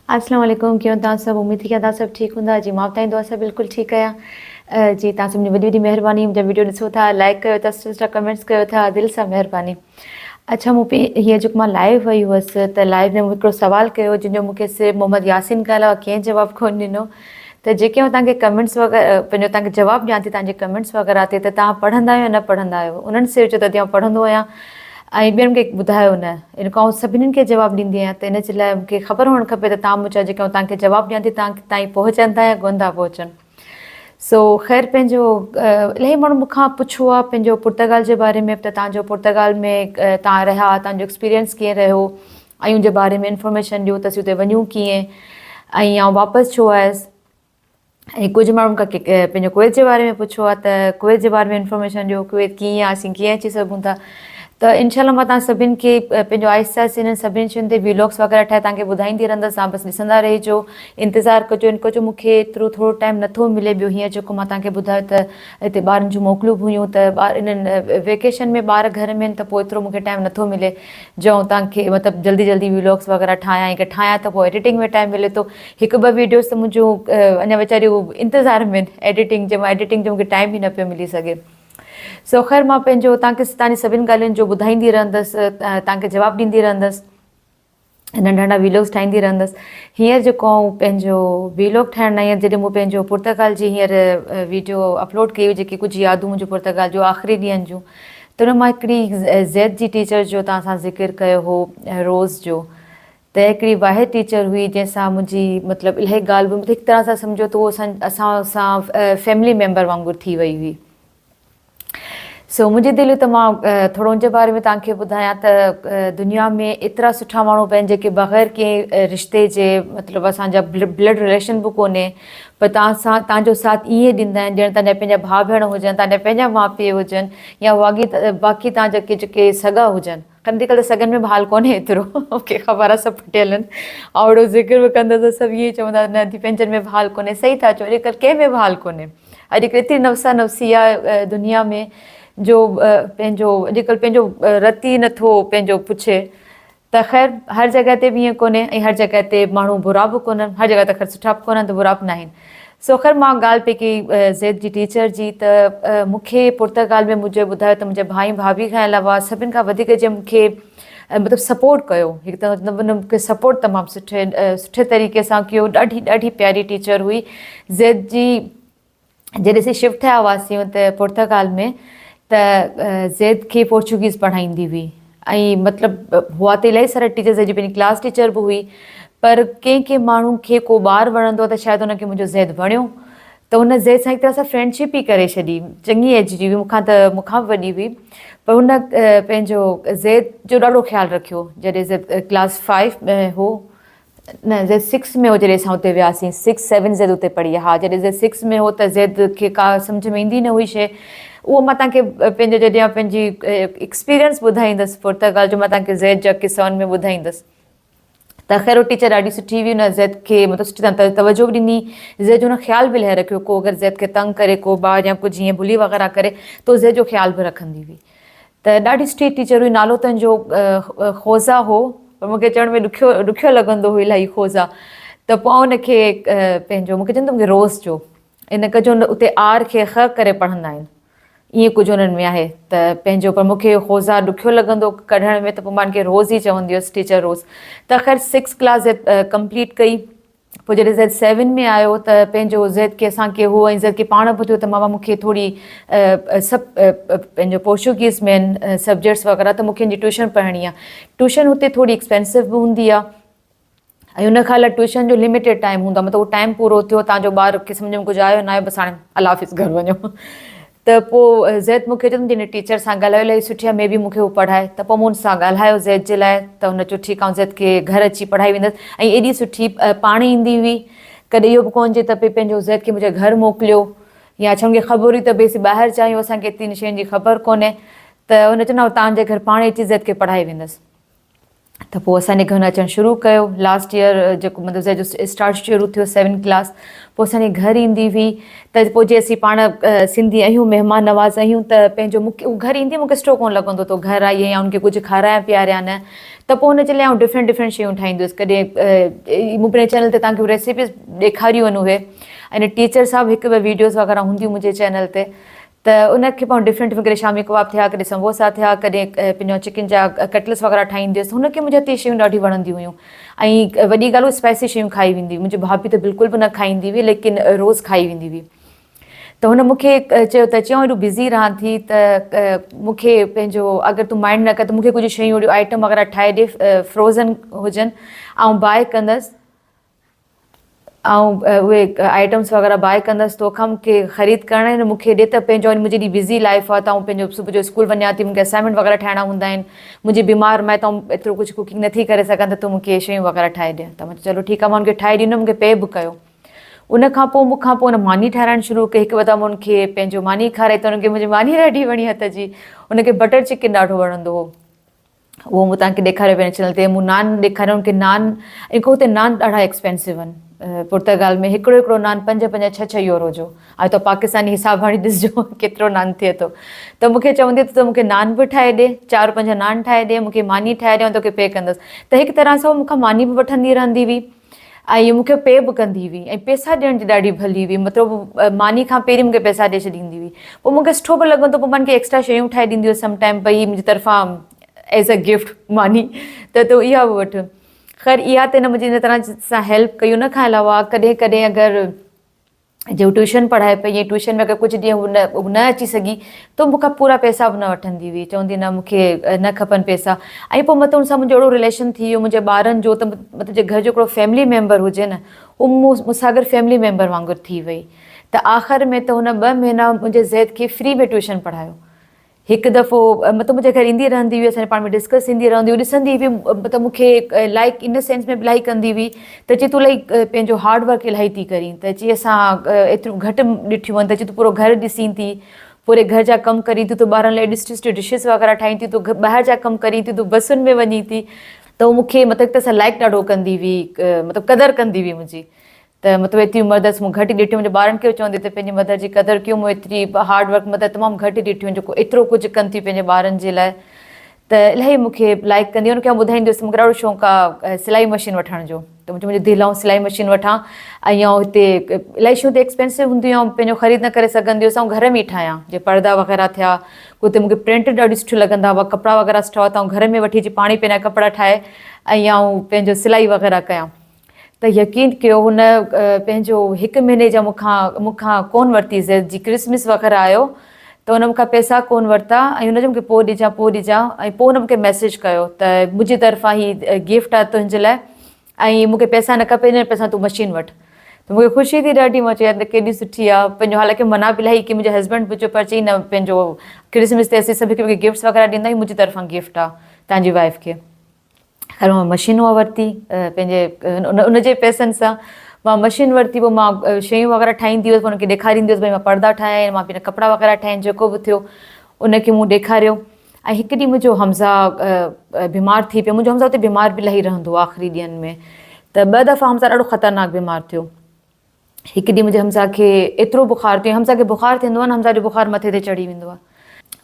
अस्सलाम वालेकुम क्यों तव्हां सभु उम्मीद थी कि तव्हां सभु ठीकु हूंदा जी मां बि तव्हां दुआ सां बिल्कुलु ठीकु आहियां जी तव्हां सभिनी वॾी वॾी महिरबानी मुंहिंजा वीडियो ॾिसो था लाइक कयो था सुठा कमेंट्स कयो था दिलि सां महिरबानी। अच्छा मूं पे हीअ जेको मां लाइव वई हुअसि त लाइव में मूं हिकिड़ो सुवालु कयो जंहिंजो मूंखे सिर्फ़ु मोहम्मद यासीन खां अलावा कंहिं जवाबु कोन ॾिनो त जेके मां तव्हांखे कमेंट्स वग़ैरह पंहिंजो तव्हांखे जवाबु ॾियां थी तव्हांजे कमेंट्स वग़ैरह ते त तव्हां पढ़ंदा आहियो या न पढ़ंदा आहियो उन्हनि से चयो त आउं पढ़ंदो आहियां ऐं ॿियनि खे ॿुधायो न इन खां आउं सभिनीनि खे जवाबु ॾींदी आहियां त इन जे लाइ मूंखे ख़बर हुअणु खपे त तव्हां मुंहिंजा जेके आउं तव्हांखे जवाबु ॾियां थी तव्हां ताईं पहुचनि था या कोन था पहुचनि। सो ख़ैर पंहिंजो इलाही माण्हू मूंखां पुछो आहे पंहिंजो पुर्तगाल जे बारे में त तव्हांजो पुर्तगाल में तव्हां रहिया तव्हांजो एक्सपीरियंस कीअं रहियो ऐं उनजे बारे में इंफॉर्मेशन ॾियो त असीं हुते वञूं कीअं ऐं आउं वापसि छो आयसि ऐं कुझु माण्हुनि खां पंहिंजो कुवैत जे बारे में पुछो आहे त कुवैत जे बारे में इंफॉर्मेशन ॾियो कुवैत कीअं आहे असीं कीअं अची सघूं था त इनशाला मां तव्हां सभिनि खे पंहिंजो आहिस्ते आहिस्ते हिननि सभिनी शयुनि ते व्लॉग्स वग़ैरह ठाहे तव्हांखे ॿुधाईंदी रहंदसि तव्हां बसि ॾिसंदा रहिजो इंतज़ारु कजो इन जो मूंखे एतिरो थोरो टाइम नथो मिले ॿियो हीअं जेको मां तव्हांखे ॿुधायो त हिते ॿारनि जूं मोकलूं बि हुयूं त ॿार इन्हनि वेकेशन में ॿार घर में आहिनि त पोइ एतिरो मूंखे टाइम नथो मिले जो तव्हांखे मतिलबु जल्दी जल्दी व्लॉग्स वग़ैरह ठाहियां ऐं ठाहियां त पोइ एडिटिंग में टाइम मिले थो हिकु ॿ वीडियोस त मुंहिंजो अञा वीचारियूं इंतज़ार में एडिटिंग जे मां एडिटिंग जो मूंखे टाइम बि न पियो मिली सघे। सो ख़ैर मां पंहिंजो तव्हांजी सभिनि ॻाल्हियुनि जो ॿुधाईंदी रहंदसि तव्हांखे जवाबु ॾींदी रहंदसि नंढा नंढा व्लॉग्स ठाहींदी रहंदसि। हींअर जेको आउं पंहिंजो व्लॉग ठाहिण न हींअर जॾहिं मूं पंहिंजो पुर्तगाल जी हींअर वीडियो अपलोड कई हुई जेकी कुझु यादूं मुंहिंजो पुर्तगाल जो आख़िरी ॾींहंनि जूं त हुन मां हिकिड़ी ज़ैद जी टीचर जो तव्हां सां ज़िक्र कयो हो रोज़ जो त हिकिड़ी वाहिद टीचर हुई जंहिंसां मुंहिंजी मतिलबु इलाही ॻाल्हि हिकु तरह सां सम्झो त उहो असां सां फैमिली मेंबर वांगुरु थी वई हुई। सो मुंहिंजी दिलि त मां थोरो हुनजे बारे में तव्हांखे ॿुधायां त दुनिया में एतिरा सुठा माण्हू आहिनि जेके बग़ैर कंहिं रिश्ते जे मतिलबु असांजा ब्लड रिलेशन बि कोन्हे पर तव्हांजो साथ ईअं ॾींदा आहिनि ॼण तव्हांजा पंहिंजा भाउ भेण हुजनि तव्हांजा पंहिंजा माउ पीउ हुजनि या बाक़ी तव्हां जेके सॻा हुजनि अॼुकल्ह सॻनि में बि हाल कोन्हे एतिरो मूंखे ख़बर आहे सभु पटियल आहिनि ऐं अहिड़ो ज़िक्र बि कंदा त सभु इहे चवंदा न पंहिंजनि में बि हाल कोन्हे सही था चओ अॼुकल्ह कंहिं में बि हाल कोन्हे अॼुकल्ह एतिरी नफ़सा नफ़सी आहे दुनिया में जो पंहिंजो अॼुकल्ह पंहिंजो रती नथो पंहिंजो पुछे त ख़ैर हर जॻह ते बि ईअं कोन्हे ऐं हर जॻह ते माण्हू बुरा बि कोन्हनि हर जॻह ते ख़ैर सुठा बि कोन्हनि त बुरा बि न आहिनि। सो ख़ैर मां ॻाल्हि पई की ज़ैद जी टीचर जी त मूंखे पुर्तगाल में मुंहिंजे ॿुधायो त मुंहिंजे भाई भाभी खां अलावा सभिनि खां वधीक जे मूंखे मतिलबु सपोर्ट कयो हिकु त मतिलबु मूंखे सपोर्ट तमामु सुठे तरीक़े सां कयो ॾाढी ॾाढी प्यारी टीचर हुई ज़ैद जी जॾहिं असीं शिफ्ट थिया हुआसीं हुते पुर्तगाल में त ज़ैद खे पोर्चुगीज़ पढ़ाईंदी हुई ऐं मतिलबु हुआ त इलाही सारा टीचर्स जी पंहिंजी क्लास टीचर बि हुई पर कंहिं माण्हू खे को ॿारु वणंदो आहे त शायदि हुनखे मुंहिंजो ज़ैद वणियो त हुन ज़ैद सां हिकु तरह सां फ्रेंडशिप ई करे छॾी चङी एज जी हुई मूंखां बि वॾी हुई पर हुन पंहिंजो ज़ैद जो ॾाढो ख़्यालु रखियो जॾहिं ज़ैद क्लास 5 में हो न ज़ैद 6 में हो जॾहिं असां हुते वियासीं 6-7 ज़ैद हुते पढ़ी हा जॾहिं ज़ैद 6 में हो त ज़ैद खे का सम्झ में ईंदी न हुई शइ उहो मां तव्हांखे पंहिंजो जॾहिं पंहिंजी एक्सपीरियंस ॿुधाईंदसि पुर्तगाल जो मां तव्हांखे ज़ैद जा किस्सनि में ॿुधाईंदसि त ख़ैर उहो टीचर ॾाढी सुठी हुई हुन ज़ैद खे मतिलबु सुठी तरह तवजो बि ॾिनी ज़ैद जो हुन ख़्यालु बि लहे रखियो को अगरि ज़ैद खे तंग करे को ॿार या कुझु जीअं बुली वग़ैरह करे त ज़ैद जो ख़्यालु बि रखंदी हुई त ॾाढी सुठी टीचर हुई नालो त जो ख़ोज़ा हो पर मूंखे चवण में ॾुखियो लॻंदो हुओ इलाही ख़ोज़ा त पोइ हुनखे पंहिंजो मूंखे चवंदो मूंखे रोज़ जो इन करे उते आर खे ख़ करे पढ़ंदा आहिनि ईअं कुझु हुननि में आहे त पंहिंजो पर मूंखे ख़ोज़ा ॾुखियो लॻंदो कढण में त पोइ मां हिनखे रोज़ ई चवंदी हुअसि टीचर रोज़ त ख़ैर 6 क्लास कंप्लीट कई पोइ जॾहिं ज़ैद 7 में आयो त पंहिंजो ज़ैद खे असांखे हो ऐं ज़ैद खे पाण बि थियो त मामा मूंखे थोरी सभु पंहिंजो पोर्चुगीज़ में आहिनि सब्जेक्ट्स वग़ैरह त मूंखे हिनजी ट्यूशन पढ़णी आहे ट्यूशन हुते थोरी एक्सपेंसिव बि हूंदी आहे ऐं हुन खां अलाए ट्यूशन जो लिमिटेड टाइम हूंदो आहे मतिलबु उहो टाइम पूरो थियो तव्हांजो ॿार खे सम्झ में कुझु आयो न आयो बसि हाणे अल्लाह हाफ़िज़ घर वञो त पोइ ज़ैद मूंखे चवंदी हिन टीचर सां ॻाल्हायो इलाही सुठी आहे मे बि मूंखे उहो पढ़ाए त पोइ मूं हुन सां ॻाल्हायो ज़ैद जे लाइ त हुन चयो ठीकु आहे ज़ैद खे घर अची पढ़ाई वेंदसि ऐं एॾी सुठी पाण ईंदी हुई कॾहिं इहो बि कोन चए त पंहिंजो ज़ैद खे मुंहिंजे घर मोकिलियो या छा मूंखे ख़बर हुई त बेसी ॿाहिरि चाहियूं असांखे एतिरी शयुनि जी ख़बर कोन्हे त हुन चयो न तव्हांजे घर पाण अची ज़ैद खे पढ़ाए वेंदसि त पोइ असांजे घर अचणु शुरू कयो। लास्ट ईयर जेको मतिलबु जो स्टार्ट शुरू थियो 7th क्लास, पोइ असांजे घर ईंदी हुई। त पोइ जे असीं पाण सिंधी आहियूं, महिमान नवाज़ आहियूं, त पंहिंजो मूंखे घर ईंदी मूंखे सुठो कोन लॻंदो तो घर आई या उनखे कुझु खारायां पीआरियां न। त पोइ हुनजे लाइ डिफरेंट डिफरेंट शयूं ठाहींदी हुअसि। कॾहिं मूं पंहिंजे चैनल ते तव्हांखे रेसिपीज़ ॾेखारियूं आहिनि उहे, ऐं टीचर साहब हिकु ॿ वीडियोज़ वग़ैरह हूंदियूं मुंहिंजे चैनल ते। त उनखे पाण डिफरेंट डिफरेंट, कॾहिं शामी कबाब थिया, कॾहिं समोसा थिया, कॾहिं पंहिंजो चिकन जा कटलेट्स वग़ैरह ठाहींदी हुअसि। हुनखे मुंहिंजे हथ जी शयूं ॾाढी वणंदियूं हुयूं। ऐं वॾी ॻाल्हि उहा स्पाइसी शयूं खाई वेंदी हुई। मुंहिंजी भाभी त बिल्कुलु बि न खाईंदी हुई, लेकिन रोज़ु खाई वेंदी हुई। त हुन मूंखे चयो त चऊं हेॾो बिज़ी रहां थी त मूंखे पंहिंजो अगरि तूं माइंड न कर त मूंखे कुझु शयूं अहिड़ियूं आइटम वग़ैरह ठाहे ॾे, फ्रोज़न हुजनि, ऐं बाए कंदसि, ऐं उहे आइटम्स वग़ैरह बाए कंदसि, तोखां मूंखे ख़रीद करणा आहिनि, मूंखे ॾे त पंहिंजो मुंहिंजी एॾी बिज़ी लाइफ आहे, त आउं पंहिंजो सुबुह जो स्कूल वञा थी, मूंखे असाइनमेंट वग़ैरह ठाहिणा हूंदा आहिनि, मुंहिंजी बीमार मां त एतिरो कुझु कुकिंग नथी करे सघां, त तूं मूंखे शयूं वग़ैरह ठाहे ॾे। त मां चलो ठीकु आहे, मां हुनखे ठाहे ॾिनो, मूंखे पे बि कयो। उनखां पोइ मूंखां पोइ हुन मानी ठाहिराइणु शुरू कई। हिकु दफ़ा मां हुनखे पंहिंजो मानी खाराई त हुनखे मुंहिंजी मानी ॾाढी वणी हथ जी। हुनखे बटर चिकन ॾाढो वणंदो हो। उहो मूं तव्हांखे ॾेखारियो पंहिंजे चैनल ते। मूं नान ॾेखारियो हुनखे, नान, ऐं हुते नान ॾाढा एक्सपेंसिव आहिनि। पुर्तगाल में हिकिड़ो हिकिड़ो नान 5-5, 6-6 यूरो जो आहे। त पाकिस्तानी हिसाब हाणे ॾिसजो केतिरो नान थिए थो। त मूंखे चवंदी त मूंखे नान बि ठाहे ॾे, 4-5 नान ठाहे ॾे, मूंखे मानी ठाहे ॾे, ऐं तोखे पे कंदसि। त हिकु तरह सां मूंखां मानी बि वठंदी रहंदी हुई, ऐं मूंखे पे बि कंदी हुई, ऐं पैसा ॾियण जी ॾाढी भली हुई। मतिलबु मानी खां पहिरीं मूंखे पैसा ॾेई छॾींदी हुई। पोइ मूंखे सुठो बि लॻंदो, पोइ मां मूंखे एक्स्ट्रा शयूं ठाहे ॾींदी हुअसि समटाइम, भई मुंहिंजी तरफ़ां एज़ अ गिफ्ट मानी, त तूं इहा बि वठि। ख़ैर इहा त न मुंहिंजी इन तरह सां हेल्प कई। उन खां अलावा कॾहिं कॾहिं अगरि जो ट्यूशन पढ़ाए पई, ऐं ट्यूशन में अगरि कुझु ॾींहं न अची सघी, त मूंखां पूरा पैसा बि न वठंदी हुई, चवंदी न मूंखे न खपनि पैसा। ऐं पोइ मतिलबु हुन सां मुंहिंजो अहिड़ो रिलेशन थी वियो, मुंहिंजे ॿारनि जो, त मतिलबु जे घर जो हिकिड़ो फैमिली मेंबर हुजे न, उहो मूंसां गॾु फैमिली मेंबर वांगुरु थी वई। त आख़िर में त हुन 2 महीना मुंहिंजे ज़ैद खे फ्री में ट्यूशन पढ़ायो। हिकु दफ़ो मतिलबु मुंहिंजे घर ईंदी रहंदी हुई, असांजे पाण में डिस्कस थींदी रहंदी हुई, ॾिसंदी हुई, मतिलबु मूंखे लाइक इन सेंस में इलाही कंदी हुई त चई तूं इलाही पंहिंजो हार्ड वर्क इलाही थी करीं, त चई असां एतिरियूं घटि ॾिठियूं आहिनि, त चई तूं पूरो घर ॾिसीं थी, पूरे घर जा कमु करीं थी, तूं ॿारनि लाइ डिशिस वग़ैरह ठाहीं थी, तूं ॿाहिरि जा कमु करीं थी, तूं बसुनि में वञी थी। त उहो मूंखे मतिलबु त सां लाइक ॾाढो कंदी हुई, मतिलबु क़दुरु कंदी हुई मुंहिंजी। त मतिलबु एतिरी मदद मूं घटि ॾिठियूं, मुंहिंजे ॿारनि खे चवंदी त पंहिंजी मदर जी क़दुरु कयूं, मूं एतिरी हार्ड वर्क मतिलबु तमामु घटि ॾिठियूं जेको एतिरो कुझु कनि थियूं पंहिंजे ॿारनि जे लाइ। त इलाही मूंखे लाइक कंदी, हुनखे ॿुधाईंदी हुअसि मूंखे ॾाढो शौक़ु आहे सिलाई मशीन वठण जो, त मुंहिंजी दिलि आहे सिलाई मशीन वठां, ऐं हिते इलाही शयूं त एक्सपेंसिव हूंदियूं, ऐं पंहिंजो ख़रीद न करे सघंदी हुअसि, ऐं घर में ई ठाहियां, जीअं पर्दा वग़ैरह थिया, हुते मूंखे प्रिंट ॾाढी सुठी लॻंदा हुआ, कपिड़ा वग़ैरह सुठा हुआ, त घर में वठी अची पाणी पंहिंजा कपिड़ा ठाहे, ऐं पंहिंजो सिलाई वग़ैरह कयां। त यकीन कयो हुन पंहिंजो 1 महीने जा मूंखां कोन वरिती, ज़ैद जी क्रिसमस वग़ैरह आयो त हुन मूंखां पैसा कोन वरिता, ऐं हुनजो मूंखे पोइ ॾिजां, ऐं पोइ हुन मूंखे मैसेज कयो त मुंहिंजी तरफ़ां ही गिफ्ट आहे तुंहिंजे लाइ, ऐं मूंखे पैसा न खपे, हिन पैसा तूं मशीन वठि। त मूंखे ख़ुशी थी ॾाढी, मां चयो त केॾी सुठी आहे पंहिंजो। हालांकि मना बि इलाही की मुंहिंजे हस्बैंड बि चयो, पर चई न पंहिंजो क्रिसमस ते असीं सभु हिकु ॿिए खे गिफ्ट्स वग़ैरह ॾींदा आहियूं, मुंहिंजी तरफ़ां गिफ्ट आहे तव्हांजी वाइफ खे। ख़ैर मां मशीन उहा वरिती पंहिंजे उनजे पैसनि सां, मां मशीन वरिती। पोइ मां शयूं वग़ैरह ठाहींदी हुअसि, हुनखे ॾेखारींदी हुअसि, भई मां पर्दा ठाहिया आहिनि, मां पंहिंजा कपिड़ा वग़ैरह ठाहिया आहिनि, जेको बि थियो उनखे मूं ॾेखारियो। ऐं हिकु ॾींहुं मुंहिंजो हमज़ा बीमार थी पियो, मुंहिंजो हमज़ा हुते बीमार बि इलाही रहंदो आहे आख़िरी ॾींहंनि में, त 2 दफ़ा हमज़ा ॾाढो ख़तरनाक बीमार थियो। हिकु ॾींहुं मुंहिंजे हमज़ा खे एतिरो बुख़ार थियो, हमज़ा खे बुख़ार थींदो आहे न, हमज़ा जो बुख़ार मथे ते चढ़ी वेंदो आहे।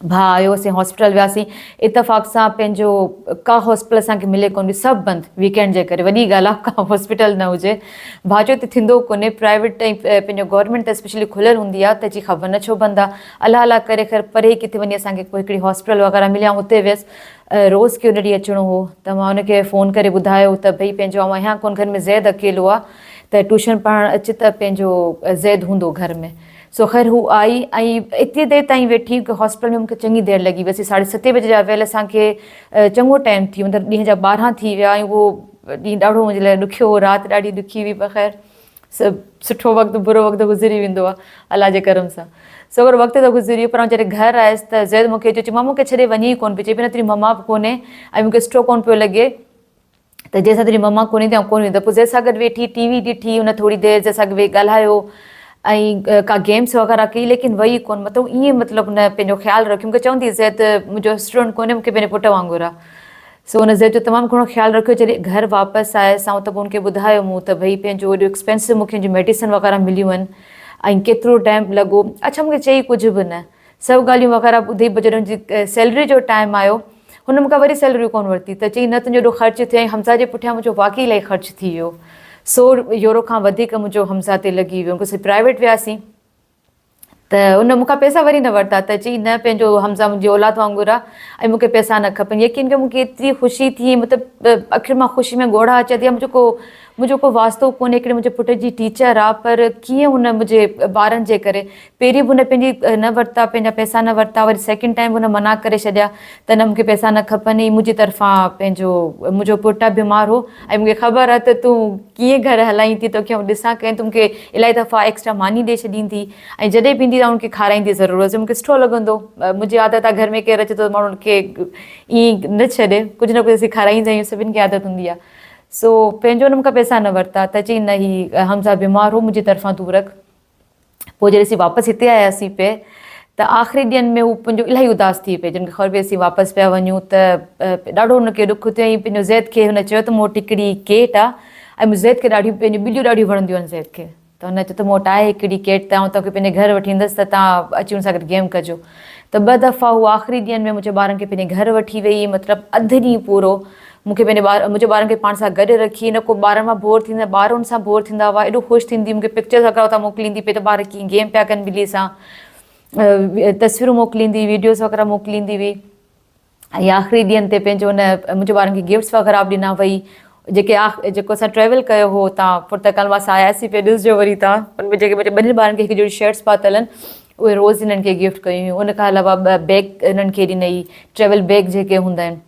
भाउ आयो, असीं हॉस्पिटल वियासीं, इतफ़ाक़ सां पंहिंजो का हॉस्पिटल असांखे मिले कोन हुई, सभु बंदि वीकेंड जे करे, वॾी ॻाल्हि आहे का हॉस्पिटल न हुजे। भाउ चयो हिते थींदो कोन्हे, प्राइवेट ऐं पंहिंजो गवर्नमेंट त स्पेशली खुलियल हूंदी आहे, त चई ख़बर न छो बंदि आहे, अलाह अलाह करे ख़ैर परे किथे वञी असांखे कोई हिकिड़ी हॉस्पिटल वग़ैरह मिलिया, हुते वियसि। रोज़ खे हुन ॾींहुं अचिणो हो, त मां हुनखे फ़ोन करे ॿुधायो त भई पंहिंजो आहियां कोन घर में, ज़ैद अकेलो आहे, त ट्यूशन पढ़णु अच त पंहिंजो ज़ैद हूंदो घर में। सो ख़ैर हू आई, ऐं एतिरी देरि ताईं वेठी, हॉस्पिटल में मूंखे चङी देरि लॻी वई, 7:30 बजे जा वियल, असांखे चङो टाइम थी वियो, मतिलबु ॾींहं जा 12 थी विया, ऐं उहो ॾींहुं ॾाढो मुंहिंजे लाइ ॾुखियो हो, राति ॾाढी ॾुखी हुई, पर ख़ैर सभु सुठो वक़्तु बुरो वक़्तु गुज़री वेंदो आहे अलाह जे करम सां। सो अगरि वक़्तु त गुज़री वियो, पर जॾहिं घर आयसि त ज़ैद मूंखे चयो, मां मूंखे छॾे वञी ई कोन पई, चई पई न तुंहिंजी मम्मा बि कोन्हे, ऐं मूंखे सुठो कोन पियो लॻे, त जंहिंसां तुंहिंजी मम्मा कोन्हे त कोन वेंदो। पोइ ज़ैद सां गॾु वेठी टीवी ॾिठी, हुन थोरी देरि ज़ैद सां गॾु वेही ॻाल्हायो, ऐं का गेम्स वग़ैरह कई, लेकिन वई कोन, मतिलबु ईअं मतिलबु हुन पंहिंजो ख़्यालु रखियो। मूंखे चवंदी ज़ैद मुंहिंजो स्टूडेंट कोन्हे, मूंखे पंहिंजे पुटु वांगुरु आहे। सो हुन ज़ैद जो तमामु घणो ख़्यालु रखियो। जॾहिं घर वापसि आयसि त पोइ हुनखे ॿुधायो मूं त भई पंहिंजो एॾो एक्सपेंसिव मूंखे मेडिसिन वग़ैरह मिलियूं आहिनि ऐं केतिरो टाइम लॻो। अच्छा मूंखे चई कुझु बि न, सभु ॻाल्हियूं वग़ैरह ॿुधी जॾहिं हुनजी सैलरी जो टाइम आयो हुन मूंखां वरी सैलरी कोन वरिती त चई न तुंहिंजो एॾो ख़र्चु थियो ऐं हमज़ा जे पुठियां मुंहिंजो वाक़ई इलाही ख़र्चु थी वियो। 100 यूरो खां वधीक मुंहिंजो हमज़ा ते लॻी वियो। कुझु प्राइवेट वियासीं त उन मूंखां पैसा वरी न वरिता त चई न पंहिंजो हमज़ा मुंहिंजी औलाद वांगुरु आहे ऐं मूंखे पैसा न खपनि। यकीन कयो मूंखे एतिरी ख़ुशी थी, मतिलबु आख़िर मां ख़ुशी में ॻोड़ा अचे थी। मुंहिंजो को वास्तो कोन्हे, हिकिड़े मुंहिंजे पुट जी टीचर आहे, पर कीअं हुन मुंहिंजे ॿारनि जे करे पहिरीं बि हुन पंहिंजी न वरिता, पंहिंजा पैसा न वरिता, वरी सेकेंड टाइम हुन मना करे छॾिया त न मूंखे पैसा न खपनि। मुंहिंजी तरफ़ां मुंहिंजो पुटु आहे बीमार हो ऐं मूंखे ख़बर आहे त तूं कीअं घरु हलाईं थी, तोखे आउं ॾिसां कयां, तूं मूंखे इलाही दफ़ा एक्स्ट्रा मानी ॾेई छॾींदी ऐं जॾहिं बि ईंदी त उनखे खाराईंदी ज़रूरु हुअसि। मूंखे सुठो लॻंदो। मुंहिंजी आदत आहे घर में केरु अचे थो माण्हुनि खे ईअं न छॾे, कुझु न कुझु असीं खाराईंदा आहियूं, सभिनि खे आदत हूंदी आहे। सो पंहिंजो हुन मूंखां पैसा न वरिता त चई न ही हमज़ा बीमार हो, मुंहिंजी तरफ़ां तूं रख। पोइ जॾहिं असीं वापसि हिते आयासीं पे त आख़िरी ॾींहंनि में हू पंहिंजो इलाही उदास थी पए। जिन खे ख़बर पई असीं वापसि पिया वञूं त ॾाढो हुनखे ॾुख थियो ऐं पंहिंजो ज़ैद खे हुन चयो त मूं वटि हिकिड़ी केट आहे ऐं ज़ैद खे ॾाढियूं पंहिंजियूं ॿिलियूं ॾाढियूं वणंदियूं आहिनि ज़ैद खे। त हुन चयो त मूं वटि आहे हिकिड़ी केट, त आउं तव्हांखे पंहिंजे घर वठी ईंदसि त तव्हां अची हुन सां गॾु गेम कजो। त 2 दफ़ा हू आख़िरी ॾींहंनि में मुंहिंजे ॿारनि खे पंहिंजे घर वठी वई। मतिलबु अधु ॾींहुं पूरो मूंखे मुंहिंजे ॿारनि खे पाण सां गॾु रखी। न को ॿारनि मां बोर थींदा, ॿार हुन सां बोर थींदा हुआ। एॾो ख़ुशि थींदी, मूंखे पिक्चर्स वग़ैरह उतां मोकिलींदी पई त ॿार कीअं गेम पिया कनि ॿिली सां, तस्वीरूं मोकिलींदी, वीडियोस वग़ैरह मोकिलींदी हुई। ऐं आख़िरी ॾींहंनि ते पंहिंजो हुन मुंहिंजे ॿारनि खे गिफ्ट्स वग़ैरह बि ॾिना वई। जेको असां ट्रेवल कयो हो हुतां पुर्तगाल मां असां आयासीं पिया, ॾिसजो वरी तव्हां हुन जेके ॿिन्ही ॿारनि खे हिकु जहिड़ी शर्ट्स पातल आहिनि उहे रोज़ हिननि खे गिफ्ट कयूं हुयूं। उन खां अलावा 2 बैग हिननि खे ॾिनई, ट्रेवल बैग जेके हूंदा आहिनि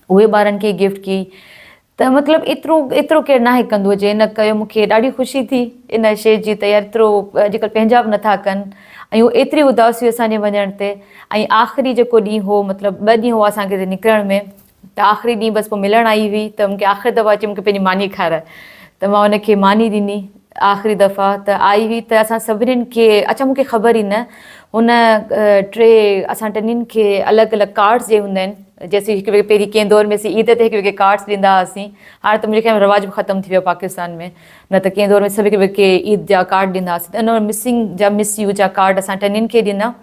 उहे ॿारनि खे गिफ्ट की। त मतिलबु एतिरो केरु नाहे कंदो हुजे। इन कयो, मूंखे ॾाढी ख़ुशी थी इन शइ जी त यार एतिरो अॼुकल्ह पंहिंजा बि नथा कनि ऐं उहो एतिरी उदासी असांजे वञण ते। ऐं आख़िरी जेको ॾींहुं हो, मतिलबु 2 ॾींहं हुआ असांखे हिते निकिरण में, त आख़िरी ॾींहुं बसि पोइ मिलणु आई हुई त मूंखे आख़िरी दफ़ा अची मूंखे पंहिंजी मानी खाराए त मां हुनखे मानी ॾिनी आख़िरी दफ़ा। त आई हुई त असां सभिनीनि खे, अच्छा मूंखे ख़बर ई न, हुन असां टिनिनि खे अलॻि अलॻि कार्ड्स जे हूंदा आहिनि, जैसे हिकु ॿिए पहिरीं कंहिं दौर में असीं ईद ते हिकु ॿिए खे कार्ड्स ॾींदा हुआसीं। हाणे त मुंहिंजे ख़्याल में रवाज बि ख़तमु थी वियो पाकिस्तान में, न त कंहिं दौर में सभु हिकु ॿिए खे ईद जा कार्ड ॾींदा हुआसीं। त हुन मिसिंग जा मिस यू जा कार्ड असां टिनिनि खे ॾिना।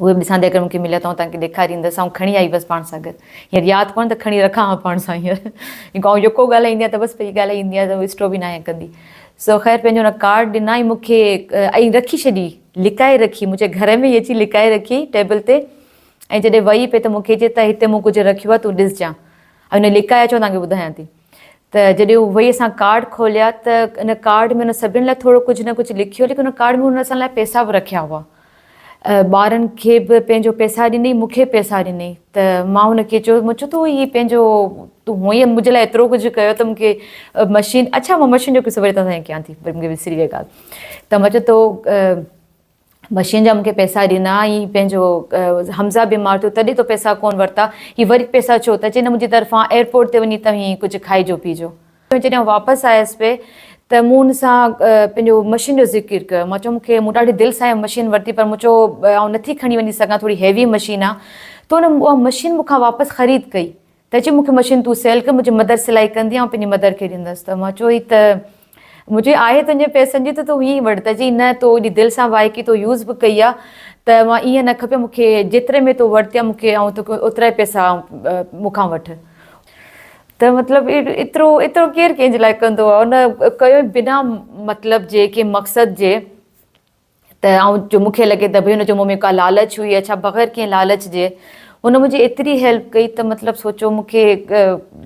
उहे बि ॾिसां अगरि मूंखे मिलिया त आउं तव्हांखे ॾेखारींदसि। ऐं खणी आई बसि पाण सां गॾु, हींअर यादि कोन त खणी रखां हा पाण सां हींअर। आउं यको ॻाल्हाईंदी आहियां त बसि पई ॻाल्हाईंदी आहियां, त उहो स्टॉप बि न आहे कंदी। सो ख़ैर पंहिंजो हुन कार्ड ॾिना ऐं मूंखे ऐं रखी छॾी, लिकाए रखी, मुंहिंजे घर में ई अची लिकाए रखी टेबल ते। ऐं जॾहिं वई पई त मूंखे चए त हिते मूं कुझु रखियो आहे, तूं ॾिसजांइ। ऐं हुन लिकाए अचो तव्हांखे ॿुधायां थी। त जॾहिं हू वई असां कार्ड खोलिया त इन कार्ड में हुन सभिनि लाइ थोरो कुझु न कुझु लिखियो, लेकिन हुन कार्ड में हुन असां लाइ पैसा बि रखिया हुआ। ॿारनि खे बि पंहिंजो पैसा ॾिनई, मूंखे पैसा ॾिनई। त मां हुनखे चयो, मूं चयो तूं हीअ पंहिंजो तूं हूअं मुंहिंजे लाइ एतिरो कुझु कयो त मूंखे मशीन, अच्छा मां मशीन जो किसो वरी तव्हां सां कयां थी, वरी मूंखे विसरी वई ॻाल्हि। त मां चयो तो मशीन जा मूंखे पैसा ॾिना ऐं पंहिंजो हमज़ा बीमार थियो तॾहिं तो पैसा कोन वरिता, हीअ वरी पैसा छो? त चई न मुंहिंजी तरफ़ां एयरपोर्ट ते वञी तव्हीं कुझु खाइजो पीजो। जॾहिं वापसि आयसि पे त मूं हुन सां पंहिंजो मशीन जो ज़िक्र कयो। मां चयो मूं ॾाढी दिलि सां मशीन वरिती, पर मूं चयो आउं नथी खणी वञी सघां, थोरी हैवी मशीन आहे। त हुन उहा मशीन मूंखां वापसि ख़रीद कई त चई मूंखे मशीन तूं सेल कर, मुंहिंजी मदर सिलाई कंदी, ऐं पंहिंजी मदर खे ॾींदसि। त मां चयो ई त मुंहिंजे आहे तुंहिंजे पैसनि जी, त तूं हीअं वठि। त चई न तो एॾी दिलि सां वाइकी तो यूज़ बि कई आहे, त मां ईअं न खपे, मूंखे जेतिरे में तो वरिती आहे मूंखे ऐं तोखे ओतिरा ई पैसा मूंखां वठि। त मतिलबु एतिरो केरु कंहिंजे लाइ कंदो आहे? हुन कयो बिना मतिलबु जे के मक़सद जे। त जो मूंखे लॻे त भई हुनजो मुंहं में का लालच हुई, अच्छा बग़ैर कंहिं लालच जे हुन मुंहिंजी एतिरी हेल्प कई त मतिलबु सोचो मूंखे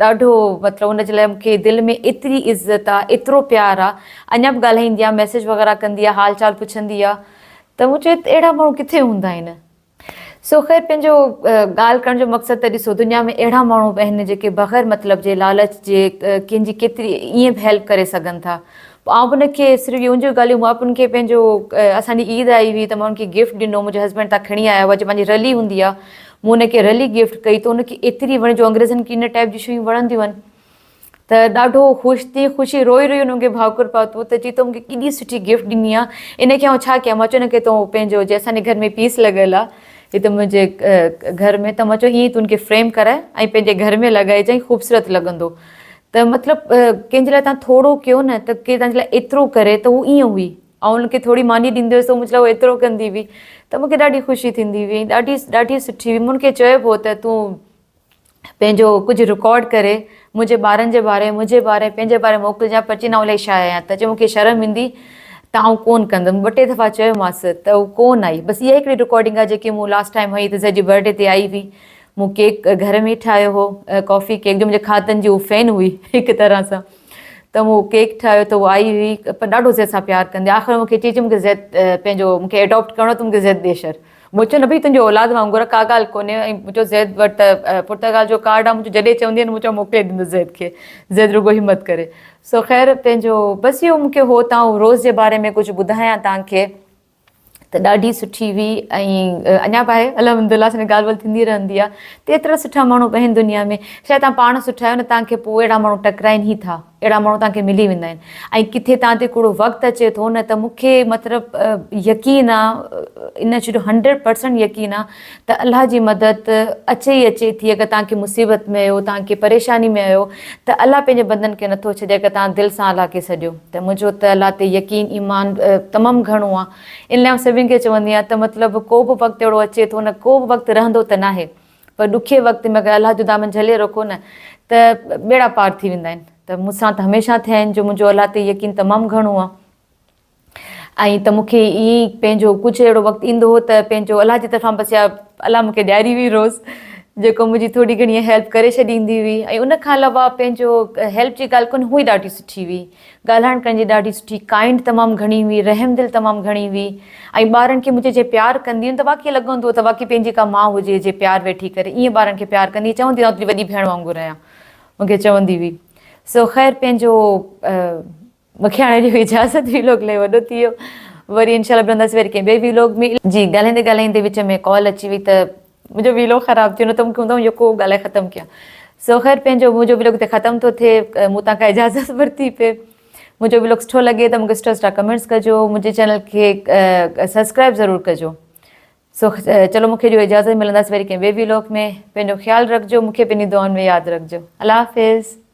ॾाढो, मतिलबु हुनजे लाइ मूंखे दिलि में एतिरी इज़त आहे, एतिरो प्यारु आहे। अञा बि ॻाल्हाईंदी आहे, मैसेज वग़ैरह कंदी आहे, हाल चाल पुछंदी आहे। त मूं चयो अहिड़ा माण्हू किथे हूंदा आहिनि। सो ख़ैर पंहिंजो ॻाल्हि करण जो मक़सदु त ॾिसो, दुनिया में अहिड़ा माण्हू बि आहिनि जेके बग़ैर मतिलब जे, लालच जे कंहिंजी केतिरी ईअं बि हेल्प करे सघनि था। आउं बि हुनखे सिर्फ़ु इहो जूं ॻाल्हियूं, मां बि हुनखे पंहिंजो असांजी ईद आई हुई त मां हुनखे गिफ्ट ॾिनो, मुंहिंजे हस्बैंड तां खणी आया हुआ, जो पंहिंजी रली हूंदी आहे, मूं हुनखे रली गिफ्ट कई त हुनखे एतिरी वणी, जो अंग्रेज़नि खे इन टाइप जी शयूं वणंदियूं आहिनि। त ॾाढो ख़ुशि थी, ख़ुशी रोई रोई हुनखे भाकुर पातो त चई तो मूंखे केॾी सुठी गिफ्ट ॾिनी आहे, इनखे आउं छा कयां? मां चयो हिनखे तो पंहिंजो जे असांजे घर में पीस लॻल आहे, हिते मुंहिंजे घर में, त मां चयो ईअं तूं उनखे फ्रेम कराए ऐं पंहिंजे घर में लॻाइजांइ, ख़ूबसूरत लॻंदो। त मतिलबु कंहिंजे लाइ तव्हां थोरो कयो न त केरु तव्हांजे लाइ एतिरो करे, त हू ईअं हुई। ऐं उनखे थोरी मानी ॾींदी हुयसि त मुंहिंजे लाइ उहो एतिरो कंदी हुई, त मूंखे ॾाढी ख़ुशी थींदी हुई, ॾाढी ॾाढी सुठी हुई। मूं उनखे चइबो त तूं पंहिंजो कुझु रिकॉर्ड करे मुंहिंजे ॿारनि जे बारे, मुंहिंजे बारे, पंहिंजे बारे मोकिलिजांइ, पर चई न अलाए छा आहियां, त चई मूंखे शर्म ईंदी त आउं कोन कंदमि। ॿ टे दफ़ा चयोमांसि त हू कोन आई। बसि इहा हिकिड़ी रिकॉर्डिंग आहे जेकी मूं लास्ट टाइम हई त ज़ जी बर्थडे ते आई हुई। मूं केक घर में ई ठाहियो हो, कॉफ़ी केक जो, मुंहिंजे खाधनि जी हू फैन हुई हिकु तरह सां। त मूं केक ठाहियो त उहा आई हुई, पर ॾाढो ज़ैद सां प्यारु कंदी। आख़िर मूंखे चई मूंखे ज़ैद पंहिंजो मूंखे एडॉप्ट करिणो, त मूंखे ज़ैद ॾे छॾ। मूं चयो न भई तुंहिंजो औलाद वांगुरु का ॻाल्हि कोन्हे। ऐं मुंहिंजो ज़ैद वटि त पुर्तगाल जो कार्ड आहे, मुंहिंजो जॾहिं चवंदी आहिनि मूं चयो मोकिले ॾींदुसि ज़ैद खे, ज़ैद रुॻो हिमत करे। सो ख़ैरु पंहिंजो बसि इहो मूंखे हो तव्हां रोज़ जे बारे में कुझु ॿुधायां तव्हांखे, त ॾाढी सुठी हुई। ऐं अञा बि आहे, अल्हम्दुलिल्लाह, सां ॻाल्हि ॿोल्हि थींदी रहंदी आहे। त एतिरा सुठा माण्हू आहिनि दुनिया में, शायदि तव्हां पाण सुठा आहियो न, तव्हांखे पोइ अहिड़ा माण्हू टकराइनि ई था, अहिड़ा माण्हू तव्हांखे मिली वेंदा आहिनि। ऐं किथे तव्हां ते कहिड़ो वक़्तु अचे थो न, त मूंखे मतिलबु यकीन आहे, इन चीज 100% यकीन आहे त अलाह जी मदद अचे ई अचे थी। अगरि तव्हांखे मुसीबत में आहियो, तव्हांखे परेशानी में आहियो, त अलाह पंहिंजे बंदनि खे नथो छॾे अगरि तव्हां दिलि सां अलाह खे सॼो। त मुंहिंजो त अलाह ते यकीन, ईमान तमामु घणो आहे। इन लाइ सभिनि खे चवंदी आहियां त मतिलबु को बि वक़्तु अहिड़ो अचे थो न, को बि वक़्तु रहंदो त नाहे, पर ॾुखे वक़्त में अगरि अलाह जो दामन झले रखो न, त ॿेड़ा पार थी वेंदा आहिनि। त मूंसां त हमेशह थिया आहिनि, जो मुंहिंजो अलाह ते यकीन तमामु घणो आहे। ऐं त मूंखे ईअं पंहिंजो कुझु अहिड़ो वक़्तु ईंदो हो त पंहिंजो अलाह जी तरफ़ां बसि अलाह मूंखे ॾियारी हुई रोज़, जेको मुंहिंजी थोरी घणी हेल्प करे छॾींदी हुई। ऐं उनखां अलावा पंहिंजो हेल्प जी ॻाल्हि कोन्हे, हू ई ॾाढी सुठी हुई, ॻाल्हाइण करण जी ॾाढी सुठी, काइंड तमामु घणी हुई, रहम दिलि तमामु घणी हुई। ऐं ॿारनि खे मुंहिंजे जे प्यारु कंदी हुई त वाक़ई लॻंदो त वाक़ई पंहिंजी का माउ हुजे जे प्यारु वेठी करे, ईअं ॿारनि खे प्यारु कंदी, चवंदी आहे तुंहिंजी वॾी भेण वांगुरु आहियां, मूंखे चवंदी हुई। सो ख़ैरु पंहिंजो मूंखे हाणे जो इजाज़त, वीलॉग इलाही वॾो थी वियो, वरी इंशाल्लाह मिलंदासीं वरी कंहिं ॿिए वीलॉग में। जी ॻाल्हाईंदे ॻाल्हाईंदे विच में कॉल अची वई त मुंहिंजो वीलॉग ख़राबु थियो, न त मूंखे हूंदो को ॻाल्हाए ख़तमु कयां। सो ख़ैरु पंहिंजो मुंहिंजो वीलॉग त ख़तमु थो थिए, मूं तव्हां खां इजाज़त वरिती पे। मुंहिंजो वीलॉग सुठो लॻे त मूंखे सुठा कमेंट्स कजो, मुंहिंजे चैनल खे सब्सक्राइब ज़रूरु कजो। सो चलो मूंखे ॾियो इजाज़त, मिलंदासीं वरी कंहिं ॿिए वीलॉग में। पंहिंजो ख़्यालु रखिजो, मूंखे पंहिंजी दुआउनि में यादि रखिजो। अल्लाह हाफ़िज़।